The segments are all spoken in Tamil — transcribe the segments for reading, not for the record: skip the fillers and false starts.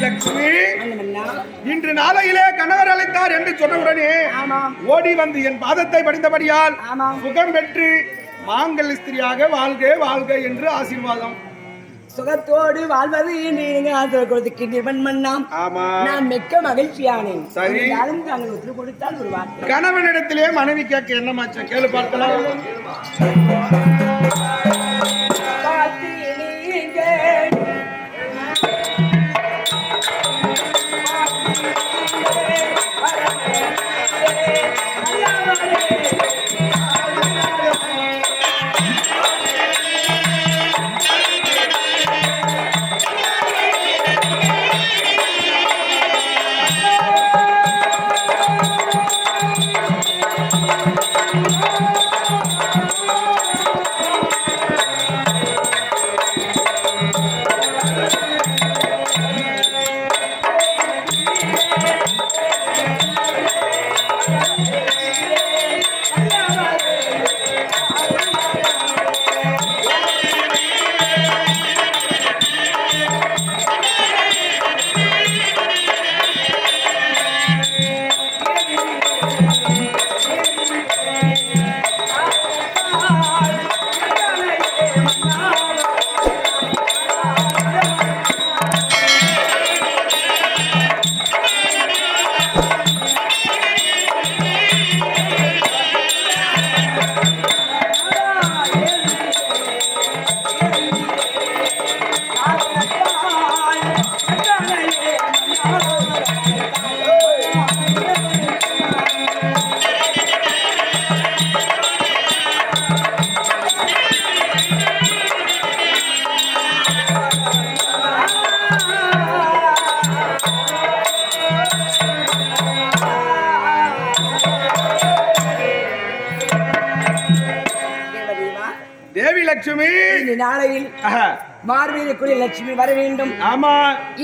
லட்சுமி, இன்று நாளையிலே கணவர் அழைத்தார் என்று சொன்னவுடனே ஓடி வந்து என் பாதத்தை படித்தபடியால் சுகம் பெற்று மாங்கல் ஸ்திரியாக வாழ்க வாழ்க என்று ஆசீர்வாதம். சுகத்தோடு வாழ்வது நான் மிக்க மகிழ்ச்சியானேன். கொடுத்தால் ஒரு வார்த்தை கணவனிடத்திலே மனைவி கேட்க என்னமாச்ச கேளு பார்க்கலாம். தேவி லட்சுமி, நாளையில் மார்பீருக்குரிய லட்சுமி வர வேண்டும். ஆமா,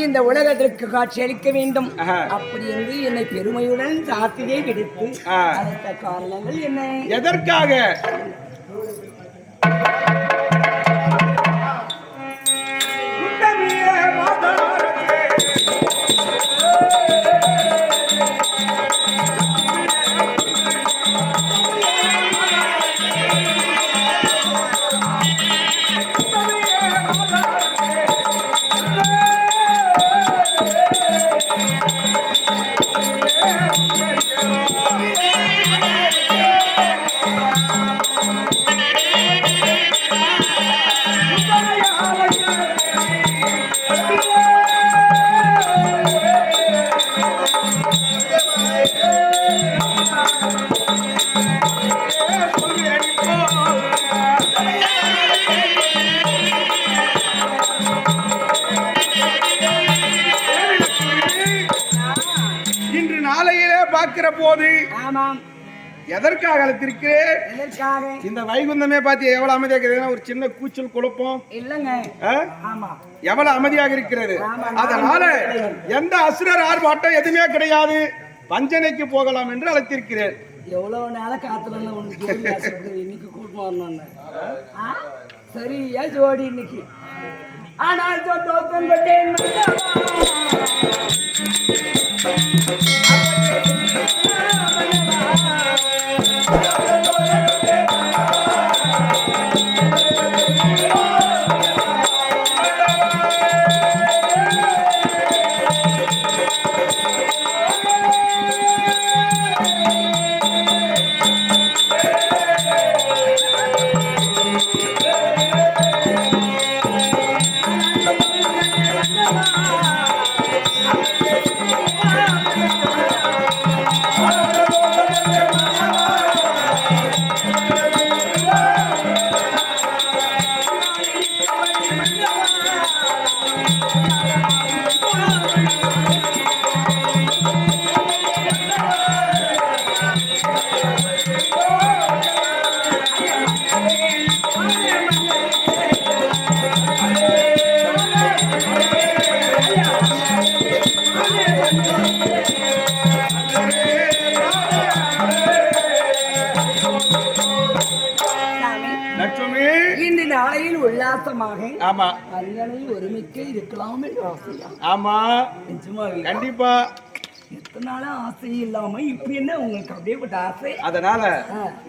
இந்த உலகத்திற்கு காட்சி அளிக்க வேண்டும். அப்படி என்று என்னை பெருமையுடன் சாத்தியை விடுத்து அழைத்த காரணங்கள் என்ன? எதற்காக? இன்று நாளையிலே பார்க்கிற போது எதற்காக அழைத்திருக்கிறேன்? இந்த வைகுந்தமே பார்த்து எவ்வளவு அமைதியாக இருக்கிறது. ஒரு சின்ன கூச்சல் குழப்பம் இல்லங்க, எவ்வளவு அமைதியாக இருக்கிறது. அதனால எந்த அசுரர் ஆர்ப்பாட்டம் எதுவுமே கிடையாது. பஞ்சனைக்கு போகலாம் என்று அழைத்திருக்கிறேன். எவ்வளவு நாள காத்துல இன்னைக்கு கூட்டம் வரணும். சரியா ஜோடி இன்னைக்கு. ஆனால் இந்த நாளையில் உல்லாசமாக மனிதனை ஒருமிக்க இருக்கலாம் என்று ஆசையா? ஆமா நிஜமா இல்லையா? கண்டிப்பா. எத்தனை நாளா ஆசை இல்லாம இப்படி என்ன உங்களுக்கு அப்படியேப்பட்ட ஆசை? அதனால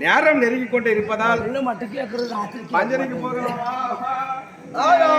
நேரம் நெருங்கி கொண்டு இருப்பதால் உள்ள மட்டும் கேட்கறது ஆசை பஞ்சனைக்கு போகிறோம். ஆயா